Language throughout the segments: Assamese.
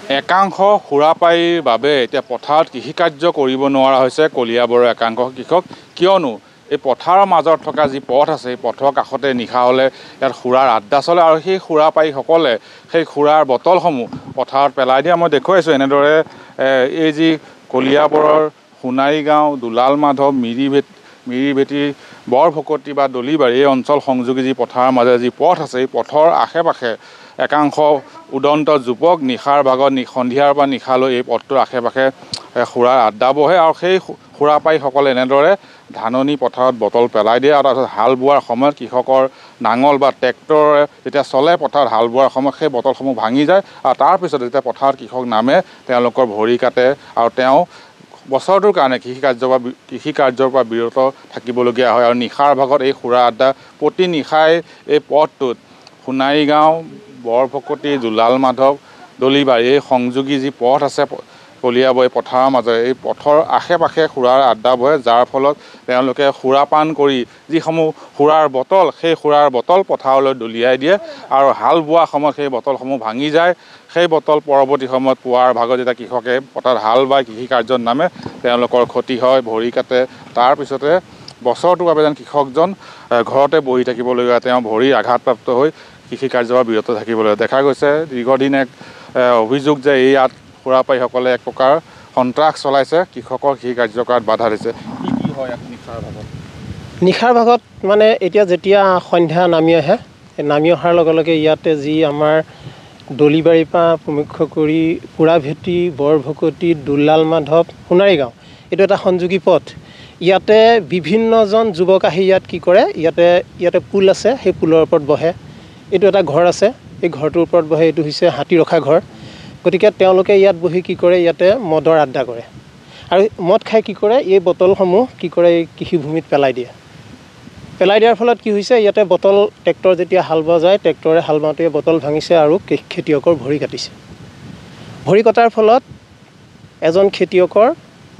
একাংশ সুৰাপায়ীৰ বাবে এতিয়া পথাৰত কৃষিকাৰ্য কৰিব নোৱাৰা হৈছে কলিয়াবৰৰ একাংশ কৃষক। কিয়নো এই পথাৰৰ মাজত থকা যি পথ আছে এই পথৰ কাষতে নিশা হ'লে ইয়াত সুৰাৰ আড্ডা চলে আৰু সেই সুৰাপায়ীসকলে সেই সুৰাৰ বটলসমূহ পথাৰত পেলাই দিয়ে। মই দেখুৱাইছোঁ এনেদৰে এই যি কলিয়াবৰৰ সোণাৰী গাঁও, দুলাল মাধৱ, মিৰিভেটি, বৰভকতি বা দলিবাৰী এই অঞ্চল সংযোগী যি পথাৰৰ মাজে যি পথ আছে এই পথৰ আশে পাশে একাংশ উদন্ত যুৱক নিশাৰ ভাগত সন্ধিয়াৰ পৰা নিশালৈ এই পথটোৰ আশে পাশে সুৰাৰ আড্ডা বহে আৰু সেই সুৰাপায়ীসকলে এনেদৰে ধাননি পথাৰত বটল পেলাই দিয়ে আৰু তাৰপিছত হাল বোৱাৰ সময়ত কৃষকৰ নাঙল বা ট্ৰেক্টৰে যেতিয়া চলে পথাৰত হাল বোৱাৰ সময়ত সেই বটলসমূহ ভাঙি যায় আৰু তাৰপিছত যেতিয়া পথাৰত কৃষক নামে তেওঁলোকৰ ভৰি কাটে আৰু তেওঁ বছৰটোৰ কাৰণে কৃষিকাৰ্যৰ পৰা বিৰত থাকিবলগীয়া হয়। আৰু নিশাৰ ভাগত এই সুৰা আড্ডা প্ৰতি নিশাই এই পথটোত সোণাৰী গাঁও, বৰভকতি, দুলাল মাধৱ, দলিবাৰী এই সংযোগী যি পথ আছে কলিয়াবৰী পথাৰৰ মাজে এই পথৰ আশে পাশে সুৰাৰ আড্ডা বহে, যাৰ ফলত তেওঁলোকে সুৰাপান কৰি যিসমূহ সুৰাৰ বটল সেই সুৰাৰ বটল পথাৰলৈ দলিয়াই দিয়ে আৰু হাল বোৱাৰ সময়ত সেই বটলসমূহ ভাঙি যায়। সেই বটল পৰৱৰ্তী সময়ত পুৱাৰ ভাগত যেতিয়া কৃষকে পথাৰত হাল বাই কৃষিকাৰ্যত নামে তেওঁলোকৰ ক্ষতি হয়, ভৰি কাটে। তাৰপিছতে বছৰটোৰ বাবে যেন কৃষকজন ঘৰতে বহি থাকিবলগীয়া, তেওঁ ভৰি আঘাতপ্ৰাপ্ত হৈ কৃষিকাৰ্যৰ পৰা বিৰত থাকিবলৈ দেখা গৈছে। দীৰ্ঘদিন এক অভিযোগ যে ইয়াত সুৰাপায়ীসকলে এক প্ৰকাৰ সন্ত্ৰাস চলাইছে, কৃষকৰ কৃষিকাৰ্য কৰাত বাধা দিছে। কি হয় ইয়াত নিশাৰ ভাগত? নিশাৰ ভাগত মানে এতিয়া যেতিয়া সন্ধ্যা নামি আহে, নামি অহাৰ লগে লগে ইয়াতে যি আমাৰ দলিবাৰীৰ পৰা মুখ্য কৰি পুৰাভেটি, বৰভকতি, দুলাল মাধৱ, সোণাৰী গাঁও এইটো এটা সংযোগী পথ। ইয়াতে বিভিন্নজন যুৱক আহি ইয়াত কি কৰে, ইয়াতে পুল আছে, সেই পুলৰ ওপৰত বহে। এইটো এটা ঘৰ আছে, এই ঘৰটোৰ ওপৰত বহে, এইটো হৈছে হাতী ৰখা ঘৰ। গতিকে তেওঁলোকে ইয়াত বহি কি কৰে, ইয়াতে মদৰ আড্ডা কৰে আৰু মদ খাই কি কৰে, এই বটলসমূহ কি কৰে এই কৃষিভূমিত পেলাই দিয়ে। পেলাই দিয়াৰ ফলত কি হৈছে, ইয়াতে বটল ট্ৰেক্টৰ যেতিয়া হাল বোৱা যায়, ট্ৰেক্টৰে হাল বাওঁতে বটল ভাঙিছে আৰু খেতিয়কৰ ভৰি কাটিছে। ভৰি কটাৰ ফলত এজন খেতিয়কৰ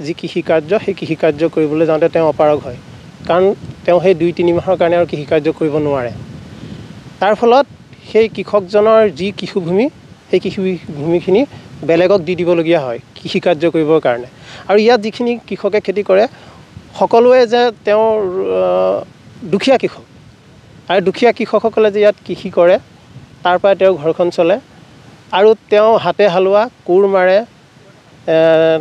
যি কৃষিকাৰ্য সেই কৃষিকাৰ্য কৰিবলৈ যাওঁতে তেওঁ অপাৰগ হয়, কাৰণ তেওঁ সেই 2-3 মাহৰ কাৰণে আৰু কৃষিকাৰ্য কৰিব নোৱাৰে। তাৰ ফলত সেই কৃষকজনৰ যি কৃষিভূমি সেই কৃষিভূমিখিনি বেলেগক দি দিবলগীয়া হয় কৃষিকাৰ্য কৰিবৰ কাৰণে। আৰু ইয়াত যিখিনি কৃষকে খেতি কৰে সকলোৱে যে তেওঁৰ দুখীয়া কৃষক, আৰু দুখীয়া কৃষকসকলে যে ইয়াত কৃষি কৰে তাৰ পৰা তেওঁৰ ঘৰখন চলে আৰু তেওঁ হাতে হালোৱা, কোৰ মাৰে,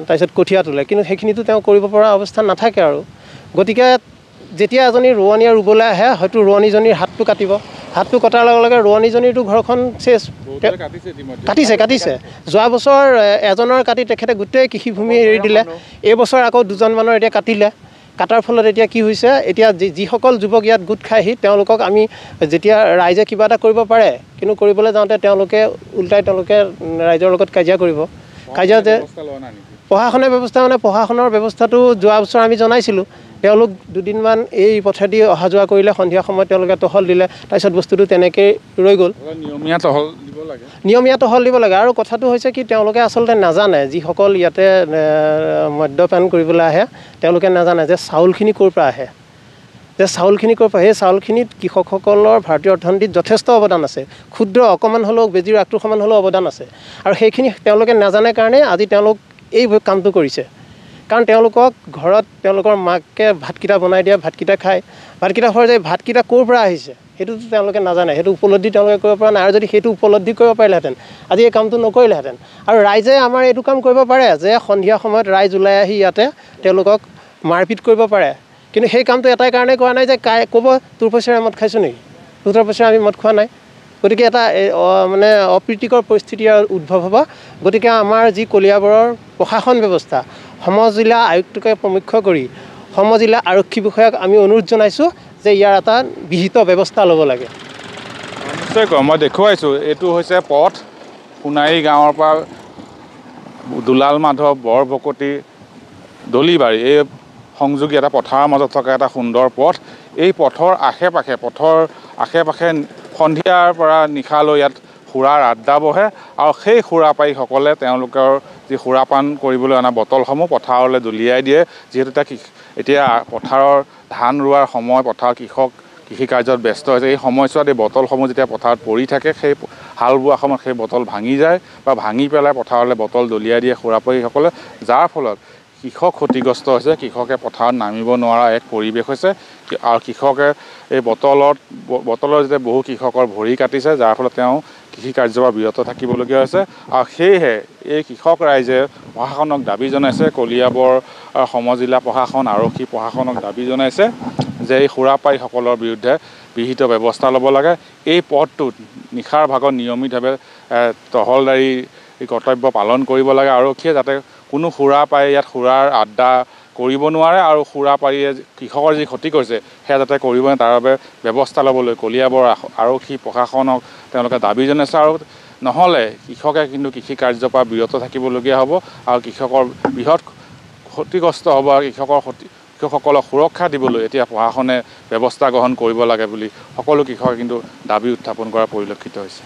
তাৰপিছত কঠীয়া তোলে, কিন্তু সেইখিনিতো তেওঁ কৰিব পৰা অৱস্থা নাথাকে আৰু। গতিকে যেতিয়া এজনী ৰোৱনীয়ে ৰুবলৈ আহে, হয়তো ৰোৱনীজনীৰ হাতটো কাটিব, হাতটো কটাৰ লগে লগে ৰোৱনীজনীৰতো ঘৰখন চেচ। কাটিছে। যোৱা বছৰ এজনৰ কাটি তেখেতে গোটেই কৃষিভূমি এৰি দিলে, এইবছৰ আকৌ 2জনমানৰ এতিয়া কাটিলে। কাটাৰ ফলত এতিয়া কি হৈছে, এতিয়া যিসকল যুৱক ইয়াত গোট খাইহি তেওঁলোকক আমি যেতিয়া ৰাইজে কিবা এটা কৰিব পাৰে, কিন্তু কৰিবলৈ যাওঁতে তেওঁলোকে ৰাইজৰ লগত কাজিয়া কৰিব। কাজিয়া যে প্ৰশাসনৰ ব্যৱস্থা মানে প্ৰশাসনৰ ব্যৱস্থাটো যোৱা বছৰ আমি জনাইছিলোঁ, তেওঁলোক 2দিনমান এই পথেদি অহা যোৱা কৰিলে, সন্ধিয়া সময়ত তেওঁলোকে টহল দিলে, তাৰপিছত বস্তুটো তেনেকৈ ৰৈ গ'ল। নিয়মীয়া টহল দিব লাগে। আৰু কথাটো হৈছে কি, তেওঁলোকে আচলতে নাজানে, যিসকল ইয়াতে মদ্যপান কৰিবলৈ আহে তেওঁলোকে নাজানে যে চাউলখিনি ক'ৰ পৰা আহে, সেই চাউলখিনিত কৃষকসকলৰ ভাৰতীয় অৰ্থনীতিত যথেষ্ট অৱদান আছে, ক্ষুদ্ৰ অকণমান হ'লেও, বেজীৰ আগটো সমান হ'লেও অৱদান আছে। আৰু সেইখিনি তেওঁলোকে নাজানে কাৰণে আজি তেওঁলোক এই কামটো কৰিছে। কাৰণ তেওঁলোকক ঘৰত তেওঁলোকৰ মাকে ভাতকেইটা বনাই দিয়ে, ভাতকেইটা খায়, ভাতকেইটা খোৱাৰ যে ভাতকেইটা ক'ৰ পৰা আহিছে সেইটোতো তেওঁলোকে নাজানে, সেইটো উপলব্ধি তেওঁলোকে কৰিব পৰা নাই। আৰু যদি সেইটো উপলব্ধি কৰিব পাৰিলেহেঁতেন আজি এই কামটো নকৰিলেহেঁতেন। আৰু ৰাইজে আমাৰ এইটো কাম কৰিব পাৰে যে সন্ধিয়া সময়ত ৰাইজ ওলাই আহি ইয়াতে তেওঁলোকক মাৰপিট কৰিব পাৰে, কিন্তু সেই কামটো এটাই কাৰণে কৰা নাই যে ক'ব তোৰ পইচাৰে মদ খাইছোঁ নেকি, তোৰ পইচাৰে আমি মদ খোৱা নাই। গতিকে এটা মানে অপ্ৰীতিকৰ পৰিস্থিতিৰ উদ্ভৱ হ'ব। গতিকে আমাৰ যি কলিয়াবৰৰ প্ৰশাসন ব্যৱস্থা, সমজিলা আয়ুক্তকে মুখ্য কৰি সমজিলা আৰক্ষী বিষয়াক আমি অনুৰোধ জনাইছোঁ যে ইয়াৰ এটা বিহিত ব্যৱস্থা ল'ব লাগে। নিশ্চয়কৈ মই দেখুৱাইছোঁ, এইটো হৈছে পথ সোণাৰী গাঁৱৰ পৰা দুলাল মাধৱ, বৰভকতি, দলিবাৰী এই সংযোগী এটা পথাৰৰ মাজত থকা এটা সুন্দৰ পথ। এই পথৰ আশে পাশে সন্ধিয়াৰ পৰা নিশালৈ ইয়াত সুৰাৰ আড্ডা বহে আৰু সেই সুৰাপায়ীসকলে তেওঁলোকৰ যি সুৰাপান কৰিবলৈ অনা বটলসমূহ পথাৰলৈ দলিয়াই দিয়ে। যিহেতু এতিয়া পথাৰৰ ধান ৰোৱাৰ সময়, পথাৰৰ কৃষক কৃষিকাৰ্যত ব্যস্ত হৈছে। এই সময়ছোৱাত এই বটলসমূহ যেতিয়া পথাৰত পৰি থাকে, সেই হাল বোৱা সময়ত সেই বটল ভাঙি যায় বা ভাঙি পেলাই পথাৰলৈ বটল দলিয়াই দিয়ে সুৰাপাৰীসকলে, যাৰ ফলত কৃষক ক্ষতিগ্ৰস্ত হৈছে। কৃষকে পথাৰত নামিব নোৱাৰা এক পৰিৱেশ হৈছে আৰু কৃষকে এই বটলৰ যেতিয়া বহু কৃষকৰ ভৰি কাটিছে, যাৰ ফলত তেওঁ কৃষিকাৰ্যৰ পৰা বিৰত থাকিবলগীয়া হৈছে। আৰু সেয়েহে এই কৃষক ৰাইজে প্ৰশাসনক দাবী জনাইছে, কলিয়াবৰ সমজিলা প্ৰশাসন, আৰক্ষী প্ৰশাসনক দাবী জনাইছে যে এই সুৰাপাৰীসকলৰ বিৰুদ্ধে বিহিত ব্যৱস্থা ল'ব লাগে। এই পথটোত নিশাৰ ভাগত নিয়মিতভাৱে টহলদাৰী কৰ্তব্য পালন কৰিব লাগে। আৰক্ষীয়ে যাতে কোনো সুৰাপাৰী ইয়াত সুৰাৰ আড্ডা কৰিব নোৱাৰে আৰু সুৰাপাৰীয়ে কৃষকৰ যি ক্ষতি কৰিছে সেয়া যাতে কৰিব নোৱাৰে, তাৰ বাবে ব্যৱস্থা ল'বলৈ কলিয়াবৰ আৰক্ষী প্ৰশাসনক তেওঁলোকে দাবী জনাইছে। আৰু নহ'লে কৃষকে কিন্তু কৃষিকাৰ্যৰ পৰা বিৰত থাকিবলগীয়া হ'ব আৰু কৃষকৰ বৃহৎ ক্ষতিগ্ৰস্ত হ'ব। আৰু কৃষকসকলক সুৰক্ষা দিবলৈ এতিয়া প্ৰশাসনে ব্যৱস্থা গ্ৰহণ কৰিব লাগে বুলি সকলো কৃষকে কিন্তু দাবী উত্থাপন কৰা পৰিলক্ষিত হৈছে।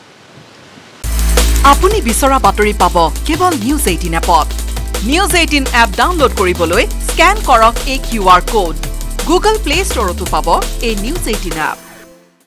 আপুনি বিচৰা বাতৰি পাব কেৱল নিউজ 18 এপত। নিউজ 18 এপ ডাউনলোড কৰিবলৈ স্কেন কৰক এই QR কোড। গুগল প্লে ষ্টৰতো পাব এই নিউজ 18 এপ।